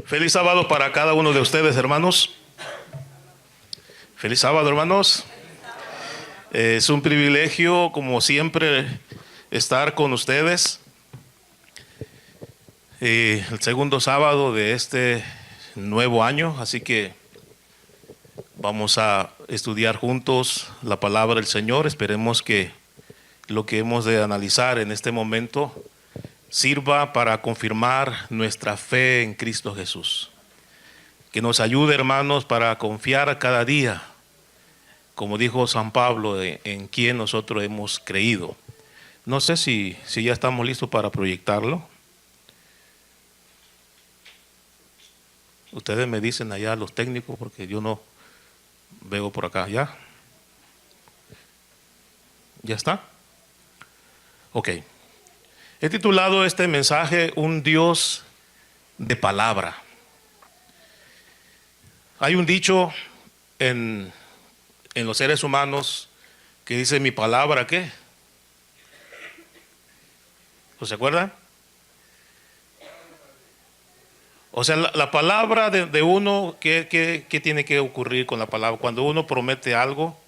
Feliz sábado para cada uno de ustedes, hermanos. Feliz sábado, hermanos. Es un privilegio, como siempre, estar con ustedes. El segundo sábado de este nuevo año, así que vamos a estudiar juntos la palabra del Señor. Esperemos que lo que hemos de analizar en este momento sirva para confirmar nuestra fe en Cristo Jesús. Que nos ayude, hermanos, para confiar cada día, como dijo San Pablo, en quien nosotros hemos creído. No sé si ya estamos listos para proyectarlo. Ustedes me dicen allá, los técnicos, porque yo no veo por acá. ¿Ya? ¿Ya está? Ok. He titulado este mensaje Un Dios de palabra. Hay un dicho en los seres humanos que dice: mi palabra, ¿qué? ¿Se acuerdan? O sea, la palabra de uno, ¿qué tiene que ocurrir con la palabra? Cuando uno promete algo,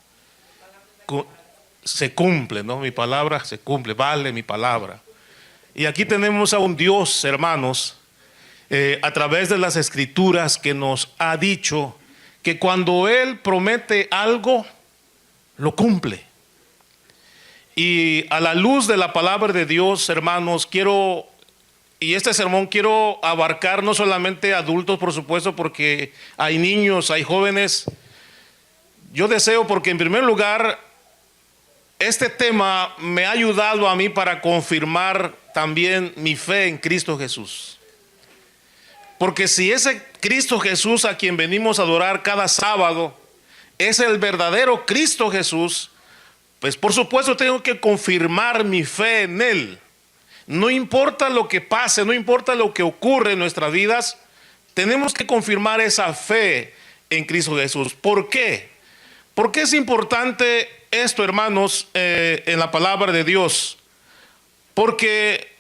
se cumple, ¿no? Mi palabra se cumple, vale mi palabra. Y aquí tenemos a un Dios, hermanos, a través de las Escrituras, que nos ha dicho que cuando Él promete algo, lo cumple. Y a la luz de la palabra de Dios, hermanos, este sermón quiero abarcar no solamente adultos, por supuesto, porque hay niños, hay jóvenes. Yo deseo, porque en primer lugar, este tema me ha ayudado a mí para confirmar también mi fe en Cristo Jesús. Porque si ese Cristo Jesús a quien venimos a adorar cada sábado es el verdadero Cristo Jesús, pues por supuesto tengo que confirmar mi fe en Él. No importa lo que pase, no importa lo que ocurre en nuestras vidas, tenemos que confirmar esa fe en Cristo Jesús. ¿Por qué? ¿Por qué es importante esto, hermanos, en la palabra de Dios? Porque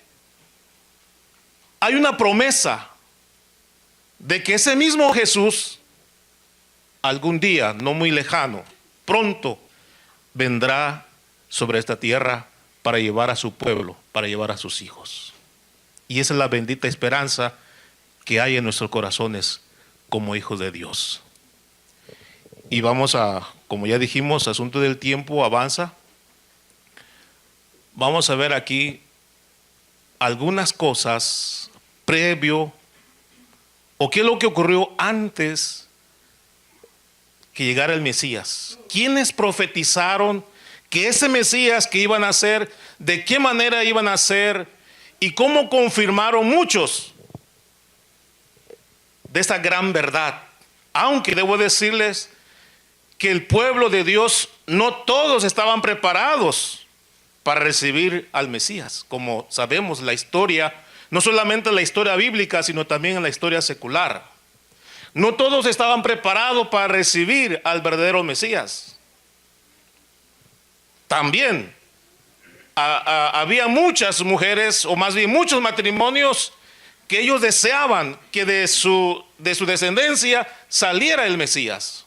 hay una promesa de que ese mismo Jesús, algún día, no muy lejano, pronto, vendrá sobre esta tierra para llevar a su pueblo, para llevar a sus hijos. Y esa es la bendita esperanza que hay en nuestros corazones como hijos de Dios. Y vamos a, como ya dijimos, asunto del tiempo avanza. Vamos a ver aquí algunas cosas previo, o qué es lo que ocurrió antes que llegara el Mesías. ¿Quiénes profetizaron que ese Mesías que iban a ser, de qué manera iban a ser, y cómo confirmaron muchos de esta gran verdad? Aunque debo decirles que el pueblo de Dios, no todos estaban preparados para recibir al Mesías. Como sabemos, la historia, no solamente la historia bíblica, sino también en la historia secular, no todos estaban preparados para recibir al verdadero Mesías. También había muchas mujeres, o más bien muchos matrimonios, que ellos deseaban que de su descendencia saliera el Mesías.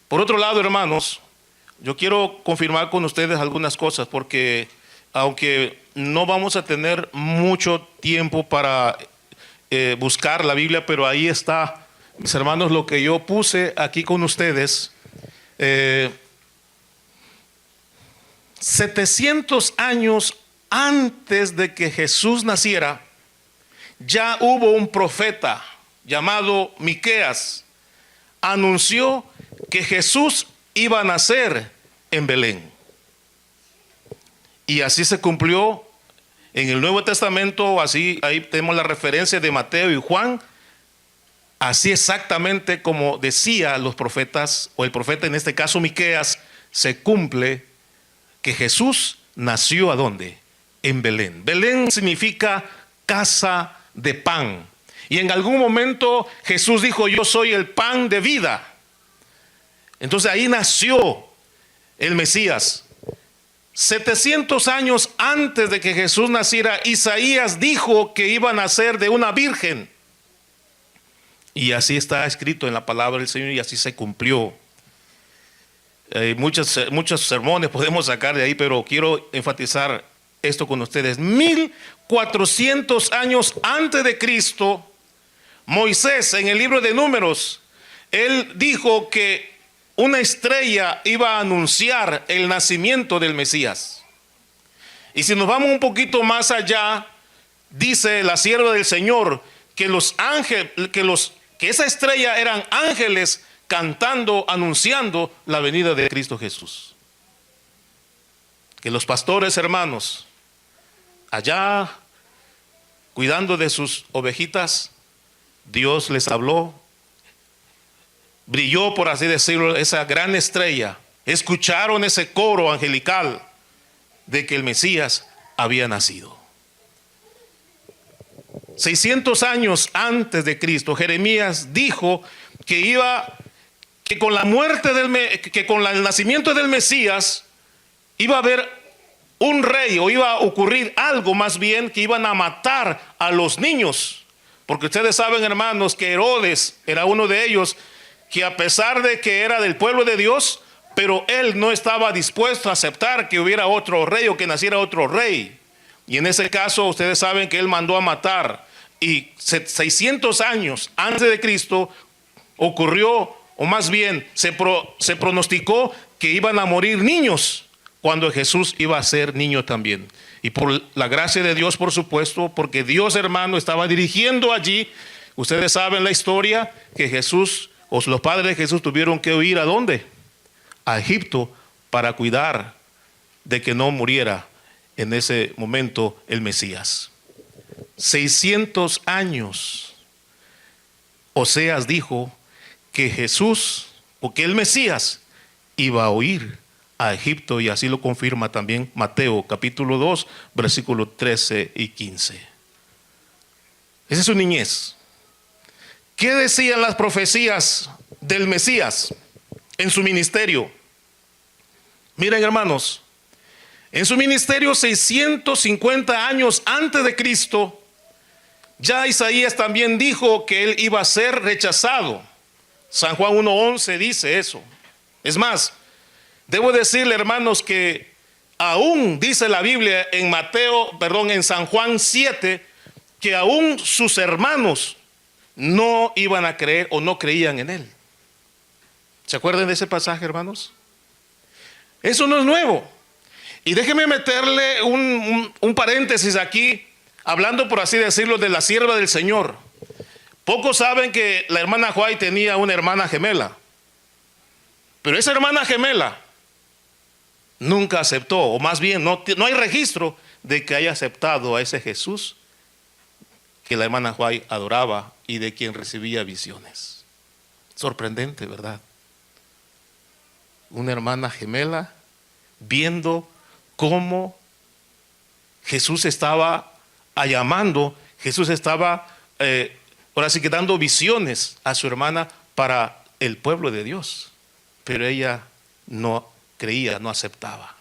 Por otro lado, hermanos, yo quiero confirmar con ustedes algunas cosas, porque aunque no vamos a tener mucho tiempo para buscar la Biblia, pero ahí está, mis hermanos, lo que yo puse aquí con ustedes. 700 años antes de que Jesús naciera, ya hubo un profeta llamado Miqueas. Anunció que Jesús iba a nacer en Belén. Y así se cumplió en el Nuevo Testamento. Así, ahí tenemos la referencia de Mateo y Juan. Así exactamente como decía los profetas, o el profeta en este caso Miqueas, se cumple que Jesús nació ¿a dónde? En Belén. Belén significa casa de pan. Y en algún momento Jesús dijo: yo soy el pan de vida. Entonces ahí nació el Mesías. 700 años antes de que Jesús naciera, Isaías dijo que iba a nacer de una virgen. Y así está escrito en la palabra del Señor y así se cumplió. Muchos sermones podemos sacar de ahí, pero quiero enfatizar esto con ustedes. 1400 años antes de Cristo, Moisés, en el libro de Números, él dijo que una estrella iba a anunciar el nacimiento del Mesías. Y si nos vamos un poquito más allá, dice la sierva del Señor que que esa estrella eran ángeles cantando, anunciando la venida de Cristo Jesús. Que los pastores, hermanos, allá cuidando de sus ovejitas, Dios les habló, brilló, por así decirlo, esa gran estrella. Escucharon ese coro angelical de que el Mesías había nacido. 600 años antes de Cristo, Jeremías dijo que con la muerte con el nacimiento del Mesías iba a haber un rey, o iba a ocurrir algo más bien, que iban a matar a los niños. Porque ustedes saben, hermanos, que Herodes era uno de ellos, que a pesar de que era del pueblo de Dios, pero él no estaba dispuesto a aceptar que hubiera otro rey o que naciera otro rey. Y en ese caso ustedes saben que él mandó a matar. Y 600 años antes de Cristo ocurrió, o más bien se pronosticó que iban a morir niños cuando Jesús iba a ser niño también. Y por la gracia de Dios, por supuesto, porque Dios, hermano, estaba dirigiendo allí. Ustedes saben la historia, que Jesús, o los padres de Jesús, tuvieron que huir ¿a dónde? A Egipto, para cuidar de que no muriera en ese momento el Mesías. 600 años. Oseas dijo que Jesús, o que el Mesías, iba a huir a Egipto, y así lo confirma también Mateo capítulo 2, versículos 13 y 15. Esa es su niñez. ¿Qué decían las profecías del Mesías en su ministerio? Miren, hermanos, en su ministerio 650 años antes de Cristo, ya Isaías también dijo que él iba a ser rechazado. San Juan 1:11 dice eso. Es más, debo decirle, hermanos, que aún dice la Biblia en San Juan 7, que aún sus hermanos no iban a creer o no creían en él. ¿Se acuerdan de ese pasaje, hermanos? Eso no es nuevo. Y déjeme meterle un paréntesis aquí, hablando, por así decirlo, de la sierva del Señor. Pocos saben que la hermana White tenía una hermana gemela. Pero esa hermana gemela nunca aceptó, o más bien no hay registro de que haya aceptado a ese Jesús que la hermana White adoraba y de quien recibía visiones. Sorprendente, ¿verdad? Una hermana gemela viendo cómo Jesús estaba llamando, Jesús estaba ahora sí que dando visiones a su hermana para el pueblo de Dios, pero ella no creía, no aceptaba.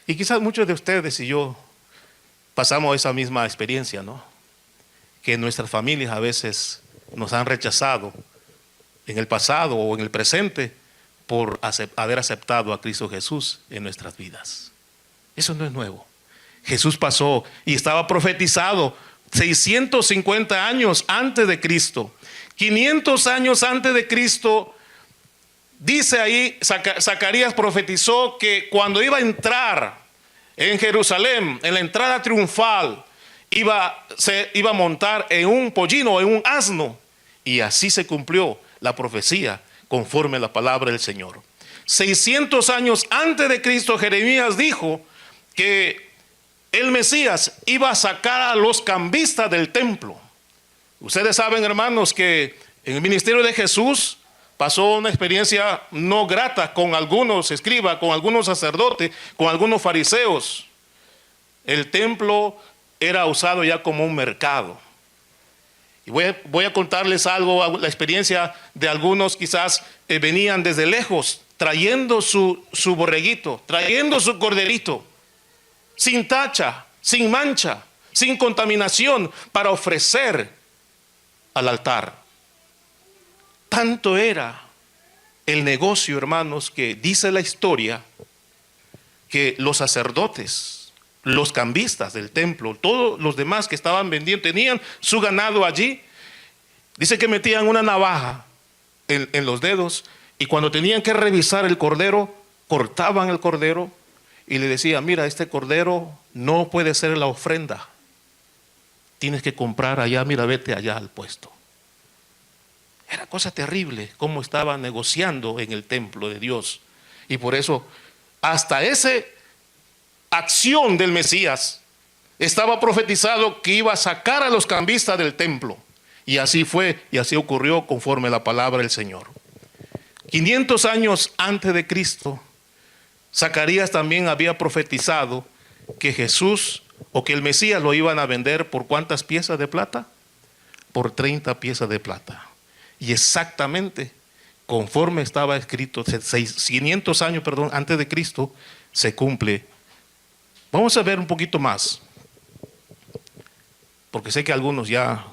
Y quizás muchos de ustedes y yo pasamos esa misma experiencia, ¿no? Que nuestras familias a veces nos han rechazado en el pasado o en el presente por haber aceptado a Cristo Jesús en nuestras vidas. Eso no es nuevo. Jesús pasó y estaba profetizado 650 años antes de Cristo. 500 años antes de Cristo, dice ahí, Zacarías profetizó que cuando iba a entrar en Jerusalén, en la entrada triunfal, se iba a montar en un pollino o en un asno. Y así se cumplió la profecía conforme a la palabra del Señor. 600 años antes de Cristo, Jeremías dijo que el Mesías iba a sacar a los cambistas del templo. Ustedes saben, hermanos, que en el ministerio de Jesús pasó una experiencia no grata con algunos escribas, con algunos sacerdotes, con algunos fariseos. El templo era usado ya como un mercado. Y voy a contarles algo, la experiencia de algunos quizás venían desde lejos trayendo su borreguito, trayendo su corderito, sin tacha, sin mancha, sin contaminación, para ofrecer al altar. Tanto era el negocio, hermanos, que dice la historia que los sacerdotes, los cambistas del templo, todos los demás que estaban vendiendo, tenían su ganado allí. Dice que metían una navaja en los dedos, y cuando tenían que revisar el cordero, cortaban el cordero y le decían: mira, este cordero no puede ser la ofrenda, tienes que comprar allá, mira, vete allá al puesto. Era cosa terrible cómo estaban negociando en el templo de Dios. Y por eso, hasta esa acción del Mesías, estaba profetizado que iba a sacar a los cambistas del templo. Y así fue, y así ocurrió conforme a la palabra del Señor. 500 años antes de Cristo, Zacarías también había profetizado que Jesús o que el Mesías lo iban a vender ¿por cuántas piezas de plata? Por 30 piezas de plata. Y exactamente conforme estaba escrito, 500 años antes de Cristo, se cumple. Vamos a ver un poquito más, porque sé que algunos ya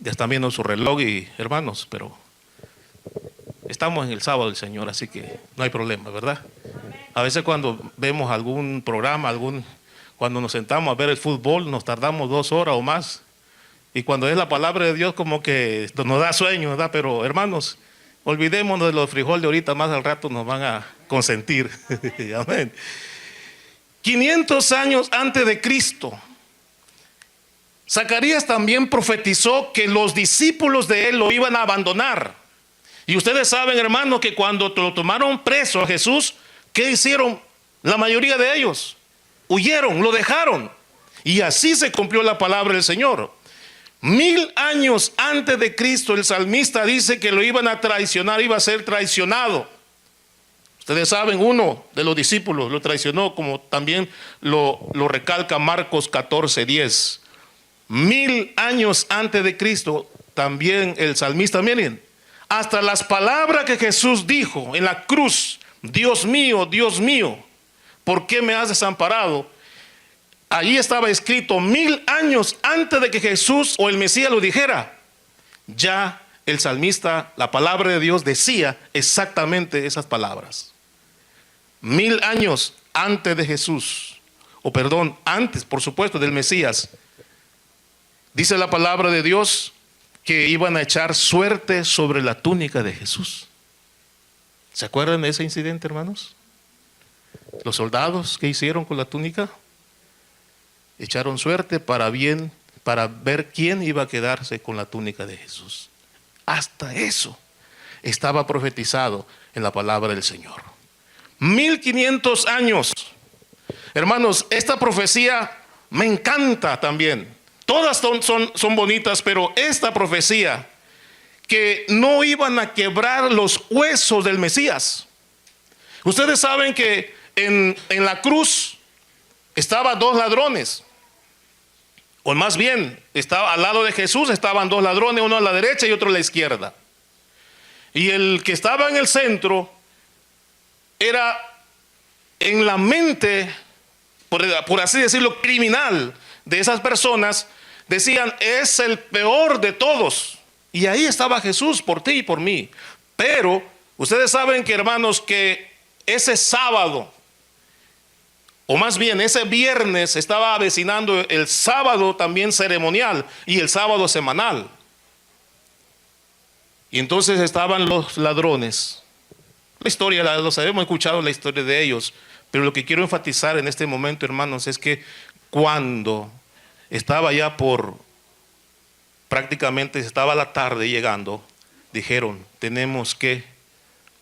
están viendo su reloj, y hermanos, pero estamos en el sábado del Señor, así que no hay problema, ¿verdad? A veces cuando vemos algún programa, cuando nos sentamos a ver el fútbol, nos tardamos 2 horas o más. Y cuando es la palabra de Dios, como que nos da sueño, ¿verdad? Pero hermanos, olvidémonos de los frijoles de ahorita, más al rato nos van a consentir. Amén. 500 años antes de Cristo, Zacarías también profetizó que los discípulos de él lo iban a abandonar. Y ustedes saben, hermanos, que cuando lo tomaron preso a Jesús, ¿qué hicieron? La mayoría de ellos huyeron, lo dejaron. Y así se cumplió la palabra del Señor. 1000 años antes de Cristo, el salmista dice que lo iban a traicionar, iba a ser traicionado. Ustedes saben, uno de los discípulos lo traicionó, como también lo recalca Marcos 14:10. 1000 años antes de Cristo, también el salmista, miren, hasta las palabras que Jesús dijo en la cruz: Dios mío, ¿por qué me has desamparado? Allí estaba escrito 1000 años antes de que Jesús o el Mesías lo dijera. Ya el salmista, la palabra de Dios, decía exactamente esas palabras. 1000 años antes de Jesús, antes, por supuesto, del Mesías. Dice la palabra de Dios que iban a echar suerte sobre la túnica de Jesús. ¿Se acuerdan de ese incidente, hermanos? Los soldados, ¿qué hicieron con la túnica? Echaron suerte para ver quién iba a quedarse con la túnica de Jesús. Hasta eso estaba profetizado en la palabra del Señor. 1500 años. Hermanos, esta profecía me encanta también. Todas son bonitas, pero esta profecía, que no iban a quebrar los huesos del Mesías. Ustedes saben que en la cruz estaban 2 ladrones, o más bien, al lado de Jesús estaban 2 ladrones, uno a la derecha y otro a la izquierda. Y el que estaba en el centro era, en la mente, por así decirlo, criminal de esas personas, decían: es el peor de todos. Y ahí estaba Jesús por ti y por mí. Pero ustedes saben que, hermanos, que ese sábado, o más bien ese viernes, estaba avecinando el sábado también ceremonial y el sábado semanal. Y entonces estaban los ladrones. La historia lo sabemos, hemos escuchado la historia de ellos. Pero lo que quiero enfatizar en este momento, hermanos, es que cuando estaba ya prácticamente estaba la tarde llegando, dijeron: tenemos que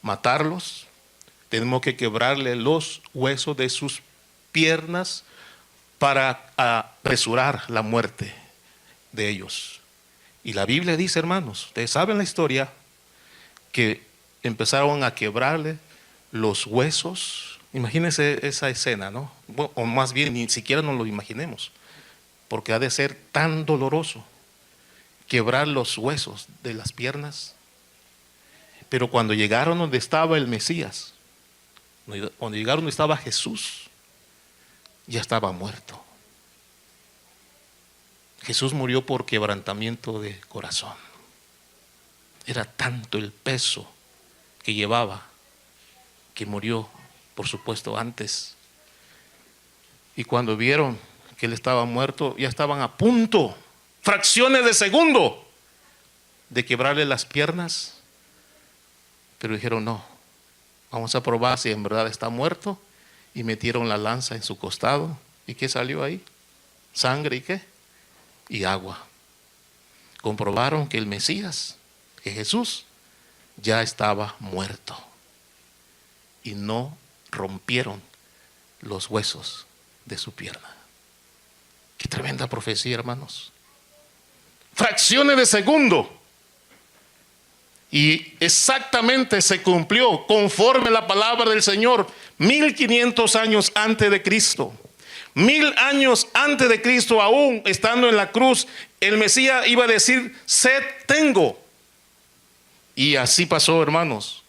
matarlos, tenemos que quebrarle los huesos de sus piernas para apresurar la muerte de ellos. Y la Biblia dice, hermanos, ustedes saben la historia, que empezaron a quebrarle los huesos. Imagínense esa escena, ¿no? O más bien, ni siquiera nos lo imaginemos, porque ha de ser tan doloroso quebrar los huesos de las piernas. Pero cuando llegaron donde estaba el Mesías, cuando llegaron donde estaba Jesús, ya estaba muerto. Jesús murió por quebrantamiento de corazón. Era tanto el peso que llevaba que murió, por supuesto, antes. Y cuando vieron que él estaba muerto, ya estaban a punto, fracciones de segundo, de quebrarle las piernas. Pero dijeron: no, vamos a probar si en verdad está muerto. Y metieron la lanza en su costado. ¿Y qué salió ahí? Sangre y qué, y agua. Comprobaron que el Mesías, que Jesús, ya estaba muerto. Y no rompieron los huesos de su pierna. Qué tremenda profecía, hermanos. Fracciones de segundo. Y exactamente se cumplió conforme a la palabra del Señor. 1500 años antes de Cristo. 1000 años antes de Cristo, aún estando en la cruz, el Mesías iba a decir: sed tengo. Y así pasó, hermanos.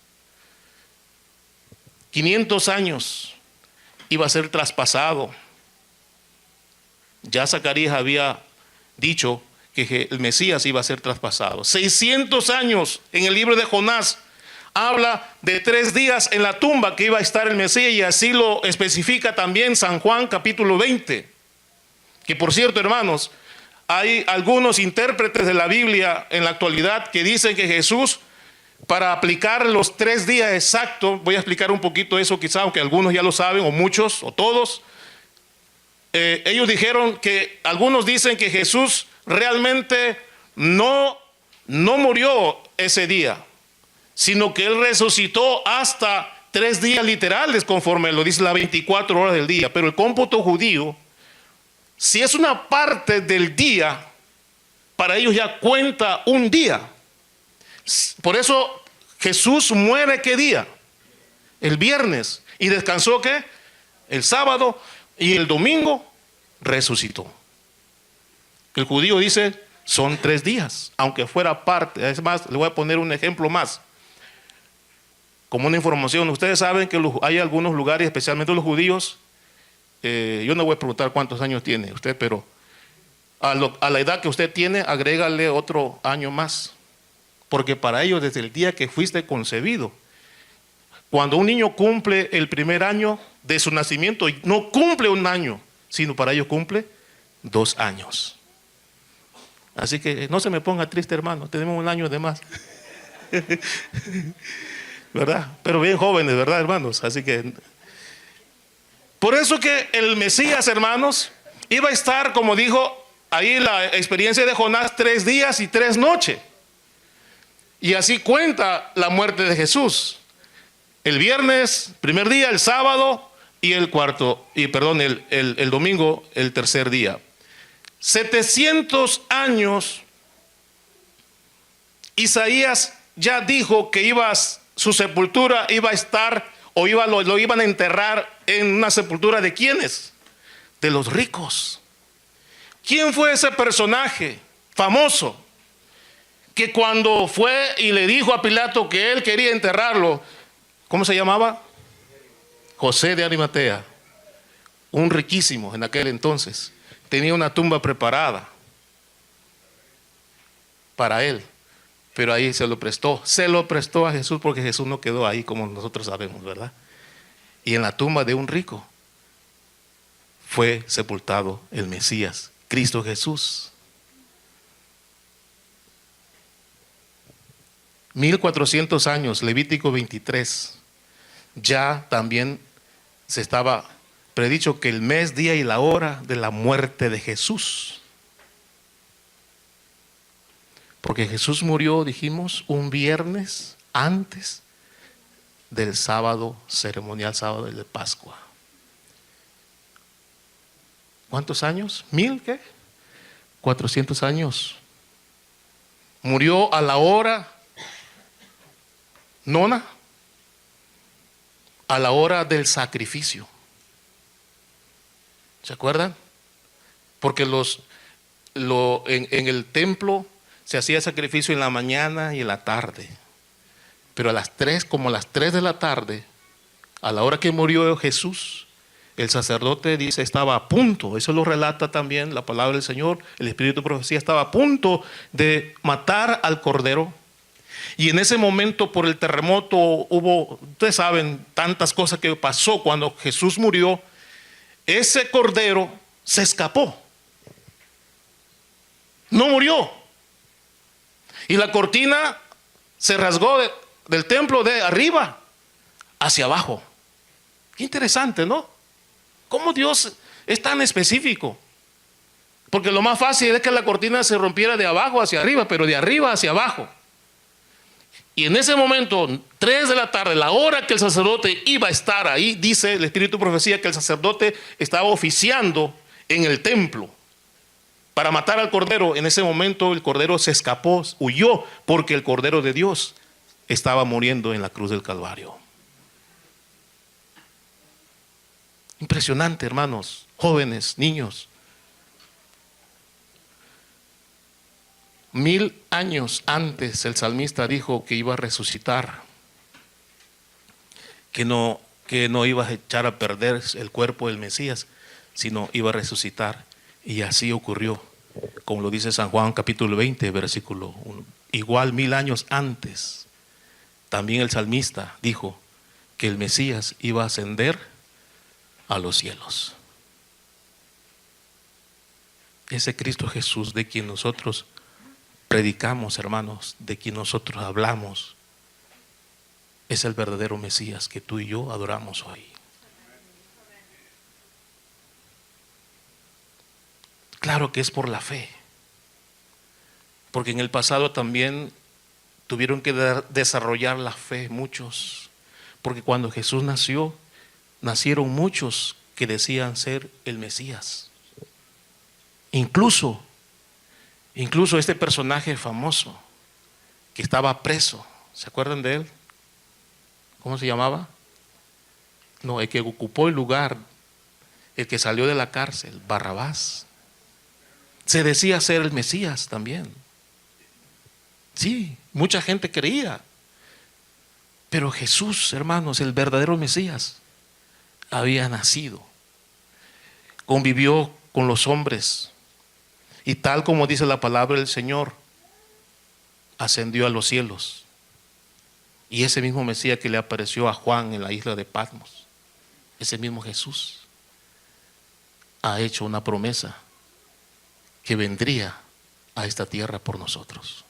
500 años iba a ser traspasado. Ya Zacarías había dicho que el Mesías iba a ser traspasado. 600 años en el libro de Jonás habla de 3 días en la tumba que iba a estar el Mesías, y así lo especifica también San Juan capítulo 20. Que por cierto, hermanos, hay algunos intérpretes de la Biblia en la actualidad que dicen que Jesús, para aplicar los 3 días exactos, voy a explicar un poquito eso quizá, aunque algunos ya lo saben, o muchos, o todos. Ellos dijeron que, algunos dicen que Jesús realmente no murió ese día, sino que Él resucitó hasta 3 días literales, conforme lo dice las 24 horas del día. Pero el cómputo judío, si es una parte del día, para ellos ya cuenta un día. Por eso Jesús muere, ¿qué día? El viernes. ¿Y descansó qué? El sábado. Y el domingo resucitó. El judío dice: son 3 días, aunque fuera parte. Es más, le voy a poner un ejemplo más, como una información. Ustedes saben que hay algunos lugares, especialmente los judíos, yo no voy a preguntar cuántos años tiene usted, pero a la edad que usted tiene, agrégale otro año más. Porque para ellos, desde el día que fuiste concebido, cuando un niño cumple el primer año de su nacimiento, no cumple 1 año, sino para ellos cumple 2 años. Así que no se me ponga triste, hermano, tenemos 1 año de más. ¿Verdad? Pero bien jóvenes, ¿verdad, hermanos? Así que, por eso que el Mesías, hermanos, iba a estar, como dijo ahí la experiencia de Jonás, 3 días y 3 noches. Y así cuenta la muerte de Jesús. El viernes, primer día, el sábado, y el domingo, el tercer día. 700 años, Isaías ya dijo que su sepultura iba a estar, o lo iban a enterrar en una sepultura de ¿quiénes? De los ricos. ¿Quién fue ese personaje famoso que cuando fue y le dijo a Pilato que él quería enterrarlo, ¿cómo se llamaba? José de Arimatea, un riquísimo en aquel entonces, tenía una tumba preparada para él, pero ahí se lo prestó a Jesús, porque Jesús no quedó ahí, como nosotros sabemos, ¿verdad? Y en la tumba de un rico fue sepultado el Mesías, Cristo Jesús. 1400 años, Levítico 23, ya también se estaba predicho que el mes, día y la hora de la muerte de Jesús. Porque Jesús murió, dijimos, un viernes antes del sábado ceremonial, sábado de Pascua. ¿Cuántos años? ¿1000 qué? 400 años. Murió a la hora nona, a la hora del sacrificio. ¿Se acuerdan? Porque en el templo se hacía sacrificio en la mañana y en la tarde. Pero a las 3, como a las 3 de la tarde, a la hora que murió Jesús, el sacerdote dice estaba a punto, eso lo relata también la palabra del Señor, el Espíritu de Profecía, estaba a punto de matar al cordero. Y en ese momento, por el terremoto, hubo, ustedes saben, tantas cosas que pasó cuando Jesús murió. Ese cordero se escapó, no murió, y la cortina se rasgó del templo de arriba hacia abajo. Qué interesante, ¿no? Cómo Dios es tan específico. Porque lo más fácil es que la cortina se rompiera de abajo hacia arriba, pero de arriba hacia abajo. Y en ese momento, 3 de la tarde, la hora que el sacerdote iba a estar ahí, dice el Espíritu de Profecía que el sacerdote estaba oficiando en el templo para matar al cordero. En ese momento el cordero se escapó, huyó, porque el cordero de Dios estaba muriendo en la cruz del Calvario. Impresionante, hermanos, jóvenes, niños. 1000 años antes el salmista dijo que iba a resucitar, que no iba a echar a perder el cuerpo del Mesías, sino iba a resucitar. Y así ocurrió, como lo dice San Juan capítulo 20, versículo 1. Igual 1000 años antes, también el salmista dijo que el Mesías iba a ascender a los cielos. Ese Cristo Jesús de quien nosotros predicamos, hermanos, de quien nosotros hablamos, es el verdadero Mesías que tú y yo adoramos hoy. Claro que es por la fe, porque en el pasado también tuvieron que desarrollar la fe muchos, porque cuando Jesús nació, nacieron muchos que decían ser el Mesías. Incluso este personaje famoso que estaba preso, ¿se acuerdan de él? ¿Cómo se llamaba? No, el que ocupó el lugar, el que salió de la cárcel, Barrabás. Se decía ser el Mesías también. Sí, mucha gente creía. Pero Jesús, hermanos, el verdadero Mesías, había nacido. Convivió con los hombres. Y tal como dice la palabra del Señor, ascendió a los cielos. Y ese mismo Mesías que le apareció a Juan en la isla de Patmos, ese mismo Jesús, ha hecho una promesa que vendría a esta tierra por nosotros.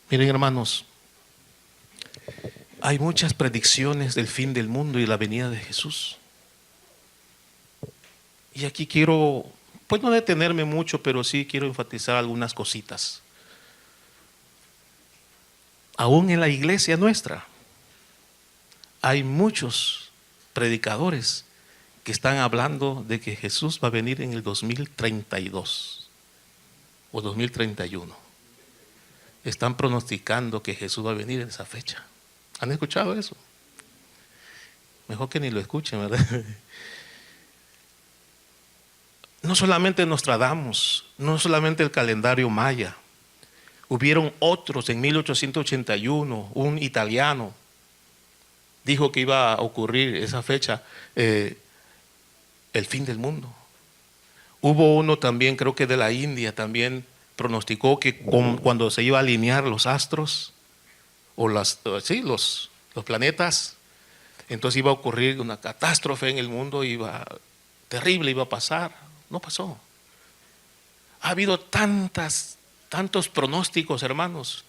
Miren, hermanos, hay muchas predicciones del fin del mundo y la venida de Jesús. Y aquí quiero, pues no detenerme mucho, pero sí quiero enfatizar algunas cositas. Aún en la iglesia nuestra hay muchos predicadores que están hablando de que Jesús va a venir en el 2032 o 2031. Están pronosticando que Jesús va a venir en esa fecha. ¿Han escuchado eso? Mejor que ni lo escuchen, ¿verdad? No solamente Nostradamus, no solamente el calendario maya. Hubieron otros en 1881, un italiano dijo que iba a ocurrir esa fecha, el fin del mundo. Hubo uno también, creo que de la India, también pronosticó que cuando se iba a alinear los astros, o los planetas, entonces iba a ocurrir una catástrofe en el mundo, terrible iba a pasar. No pasó. Ha habido tantos pronósticos, hermanos.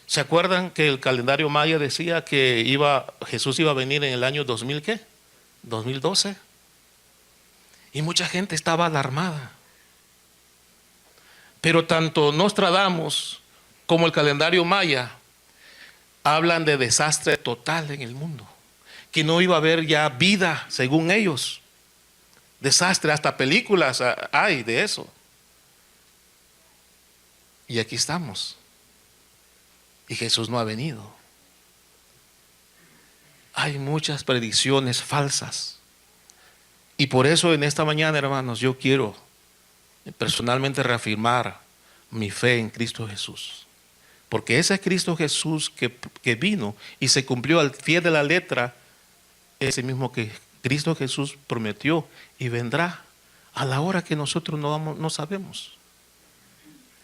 ¿Se acuerdan que el calendario maya decía que Jesús iba a venir en el año 2000, ¿qué? 2012. Y mucha gente estaba alarmada. Pero tanto Nostradamus como el calendario maya hablan de desastre total en el mundo, que no iba a haber ya vida según ellos. Desastre, hasta películas hay de eso. Y aquí estamos. Y Jesús no ha venido. Hay muchas predicciones falsas. Y por eso en esta mañana, hermanos, yo quiero personalmente reafirmar mi fe en Cristo Jesús. Porque ese Cristo Jesús que vino y se cumplió al pie de la letra, ese mismo que Cristo Jesús prometió y vendrá a la hora que nosotros no sabemos.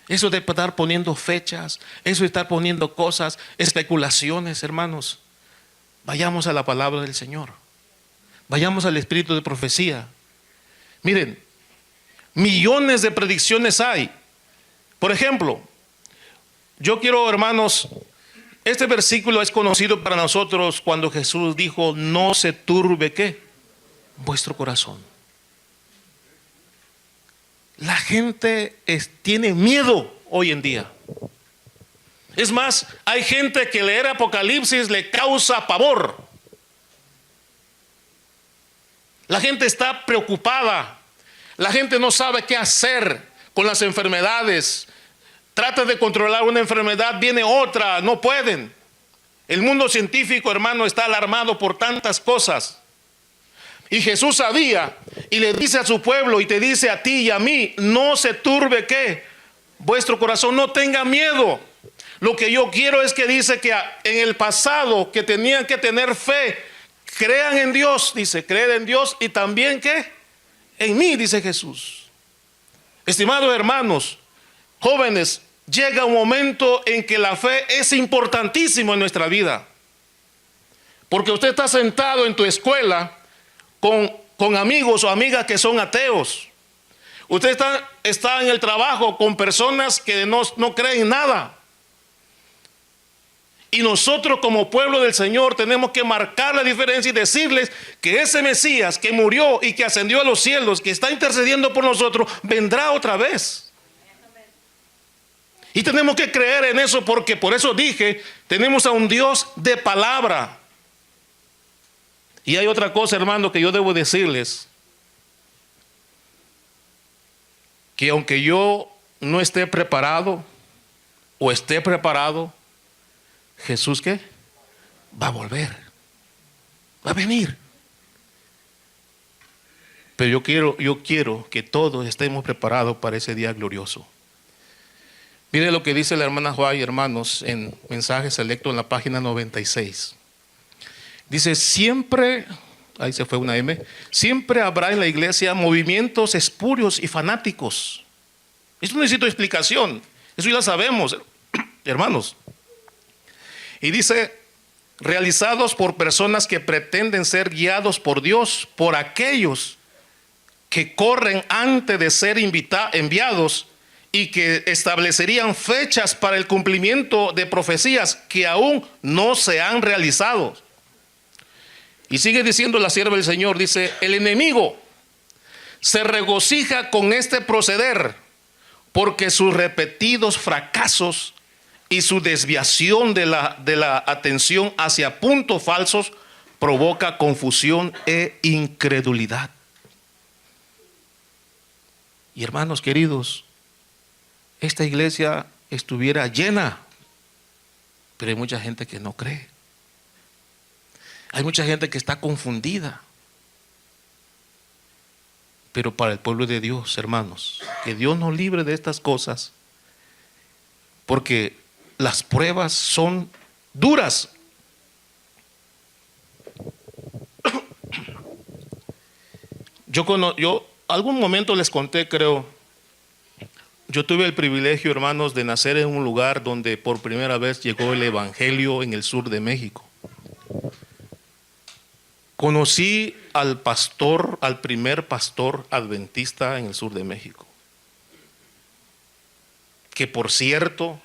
Eso de estar poniendo fechas, eso de estar poniendo cosas, especulaciones, hermanos. Vayamos a la palabra del Señor. Vayamos al espíritu de profecía. Miren, millones de predicciones hay. Por ejemplo, yo quiero, hermanos, este versículo es conocido para nosotros cuando Jesús dijo: no se turbe, ¿qué? Vuestro corazón. La gente tiene miedo hoy en día. Es más, hay gente que leer Apocalipsis le causa pavor. La gente está preocupada. La gente no sabe qué hacer con las enfermedades. Trata de controlar una enfermedad, viene otra, no pueden. El mundo científico, hermano, está alarmado por tantas cosas. Y Jesús sabía y le dice a su pueblo y te dice a ti y a mí: no se turbe, ¿qué? Vuestro corazón, no tenga miedo. Lo que yo quiero es que dice que en el pasado que tenían que tener fe, crean en Dios, dice, creed en Dios y también ¿qué? En mí, dice Jesús. Estimados hermanos, jóvenes, llega un momento en que la fe es importantísimo en nuestra vida. Porque usted está sentado en tu escuela con amigos o amigas que son ateos. Usted está en el trabajo con personas que no creen nada. Y nosotros como pueblo del Señor tenemos que marcar la diferencia y decirles que ese Mesías que murió y que ascendió a los cielos, que está intercediendo por nosotros, vendrá otra vez. Y tenemos que creer en eso, porque por eso dije, tenemos a un Dios de palabra. Y hay otra cosa, hermano, que yo debo decirles, que aunque yo no esté preparado o esté preparado, Jesús ¿qué? Va a volver, va a venir. Pero yo quiero que todos estemos preparados para ese día glorioso. Mire lo que dice la hermana Juárez, hermanos, en Mensaje Selecto en la página 96. Dice: siempre, ahí se fue una M, siempre habrá en la iglesia movimientos espurios y fanáticos. Esto no necesita explicación, eso ya sabemos, hermanos. Y dice: realizados por personas que pretenden ser guiados por Dios, por aquellos que corren antes de ser enviados y que establecerían fechas para el cumplimiento de profecías que aún no se han realizado. Y sigue diciendo la sierva del Señor, dice: el enemigo se regocija con este proceder, porque sus repetidos fracasos y su desviación de la atención hacia puntos falsos provoca confusión e incredulidad. Y hermanos queridos, esta iglesia estuviera llena, pero hay mucha gente que no cree. Hay mucha gente que está confundida. Pero para el pueblo de Dios, hermanos, que Dios nos libre de estas cosas, porque las pruebas son duras. Yo algún momento les conté, creo, yo tuve el privilegio, hermanos, de nacer en un lugar donde por primera vez llegó el evangelio en el sur de México. Conocí al pastor, al primer pastor adventista en el sur de México, que por cierto,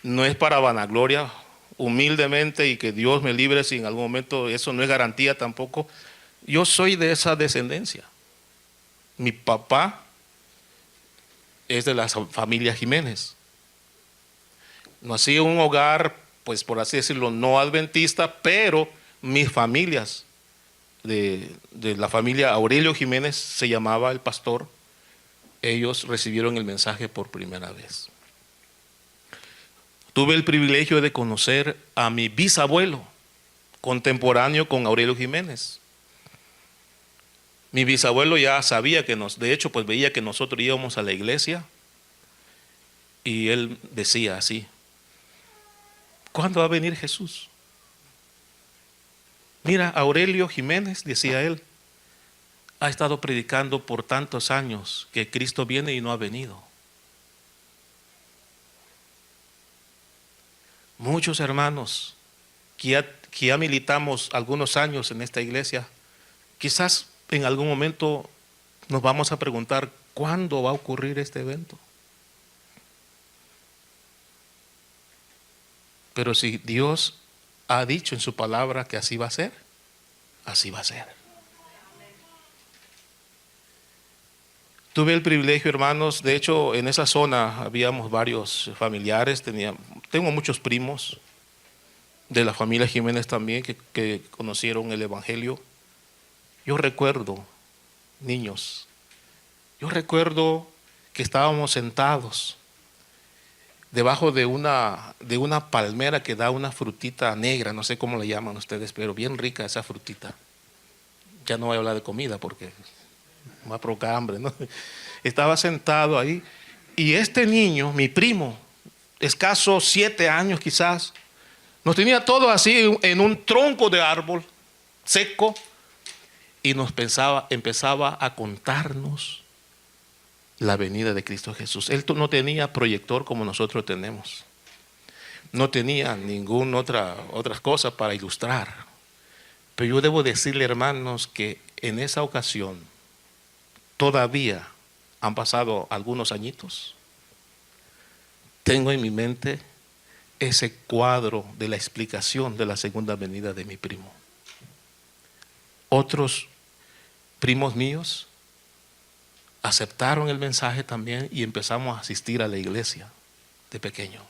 no es para vanagloria, humildemente, y que Dios me libre si en algún momento eso no es garantía tampoco. Yo soy de esa descendencia. Mi papá es de la familia Jiménez. Nací en un hogar, pues por así decirlo, no adventista, pero mis familias, de la familia Aurelio Jiménez, se llamaba el pastor, ellos recibieron el mensaje por primera vez. Tuve el privilegio de conocer a mi bisabuelo, contemporáneo con Aurelio Jiménez. Mi bisabuelo ya sabía de hecho, pues veía que nosotros íbamos a la iglesia y él decía así: ¿cuándo va a venir Jesús? Mira, Aurelio Jiménez, decía él, ha estado predicando por tantos años que Cristo viene y no ha venido. Muchos hermanos que ya militamos algunos años en esta iglesia, quizás en algún momento nos vamos a preguntar: ¿cuándo va a ocurrir este evento? Pero si Dios ha dicho en su palabra que así va a ser, así va a ser. Tuve el privilegio, hermanos, de hecho en esa zona habíamos varios familiares, tengo muchos primos de la familia Jiménez también que conocieron el Evangelio. Yo recuerdo, niños, yo recuerdo que estábamos sentados debajo de una palmera que da una frutita negra, no sé cómo le llaman ustedes, pero bien rica esa frutita. Ya no voy a hablar de comida porque me va a provocar hambre, ¿no? Estaba sentado ahí y este niño, mi primo, escaso 7 años quizás, nos tenía todo así en un tronco de árbol seco y empezaba a contarnos la venida de Cristo Jesús. Él no tenía proyector como nosotros tenemos, no tenía ninguna otra cosa para ilustrar, pero yo debo decirle, hermanos, que en esa ocasión todavía han pasado algunos añitos, tengo en mi mente ese cuadro de la explicación de la segunda venida de mi primo. Otros primos míos aceptaron el mensaje también y empezamos a asistir a la iglesia de pequeño.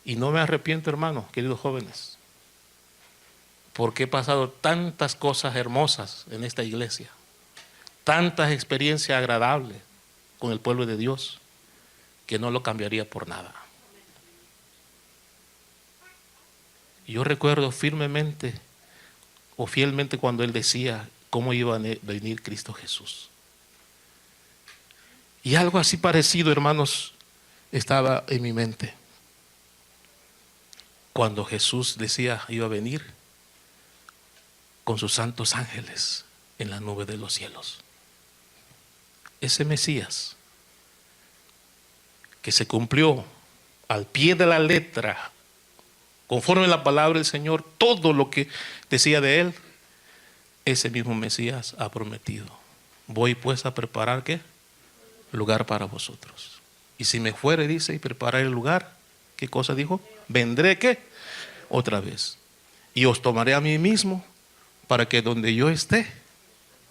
Y no me arrepiento, hermano, queridos jóvenes, porque he pasado tantas cosas hermosas en esta iglesia, tantas experiencias agradables con el pueblo de Dios, que no lo cambiaría por nada. Y yo recuerdo firmemente o fielmente cuando él decía cómo iba a venir Cristo Jesús. Y algo así parecido, hermanos, estaba en mi mente cuando Jesús decía iba a venir con sus santos ángeles en la nube de los cielos. Ese Mesías que se cumplió al pie de la letra, conforme a la palabra del Señor, todo lo que decía de él, ese mismo Mesías ha prometido: voy pues a preparar ¿qué? Lugar para vosotros. Y si me fuere, dice, y preparar el lugar, ¿qué cosa dijo? Vendré ¿qué? Otra vez. Y os tomaré a mí mismo, para que donde yo esté,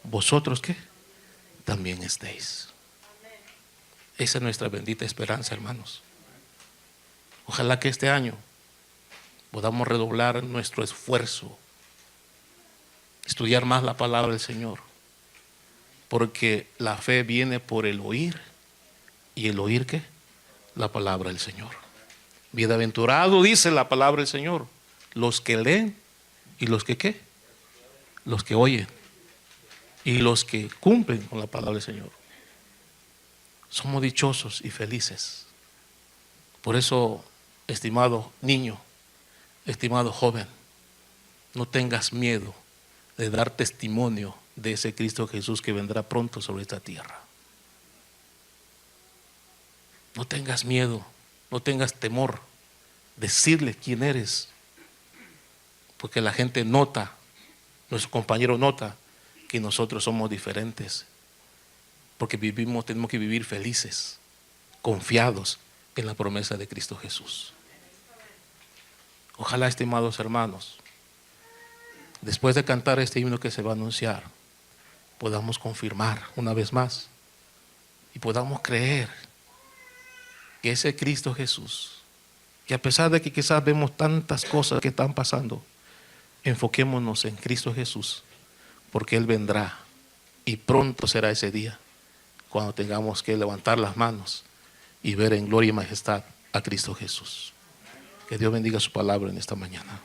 vosotros ¿qué? También estéis. Esa es nuestra bendita esperanza, hermanos. Ojalá que este año podamos redoblar nuestro esfuerzo, estudiar más la palabra del Señor, porque la fe viene por el oír, y el oír ¿qué? La palabra del Señor. Bienaventurado, dice la palabra del Señor, los que leen y los que ¿qué? Los que oyen y los que cumplen con la palabra del Señor. Somos dichosos y felices. Por eso, estimado niño, estimado joven, no tengas miedo de dar testimonio de ese Cristo Jesús que vendrá pronto sobre esta tierra. No tengas miedo, no tengas temor, decirle quién eres, porque la gente nota, nuestro compañero nota que nosotros somos diferentes, porque tenemos que vivir felices, confiados en la promesa de Cristo Jesús. Ojalá, estimados hermanos, después de cantar este himno que se va a anunciar, podamos confirmar una vez más y podamos creer que ese Cristo Jesús, que a pesar de que quizás vemos tantas cosas que están pasando, enfoquémonos en Cristo Jesús, porque Él vendrá y pronto será ese día cuando tengamos que levantar las manos y ver en gloria y majestad a Cristo Jesús. Que Dios bendiga su palabra en esta mañana.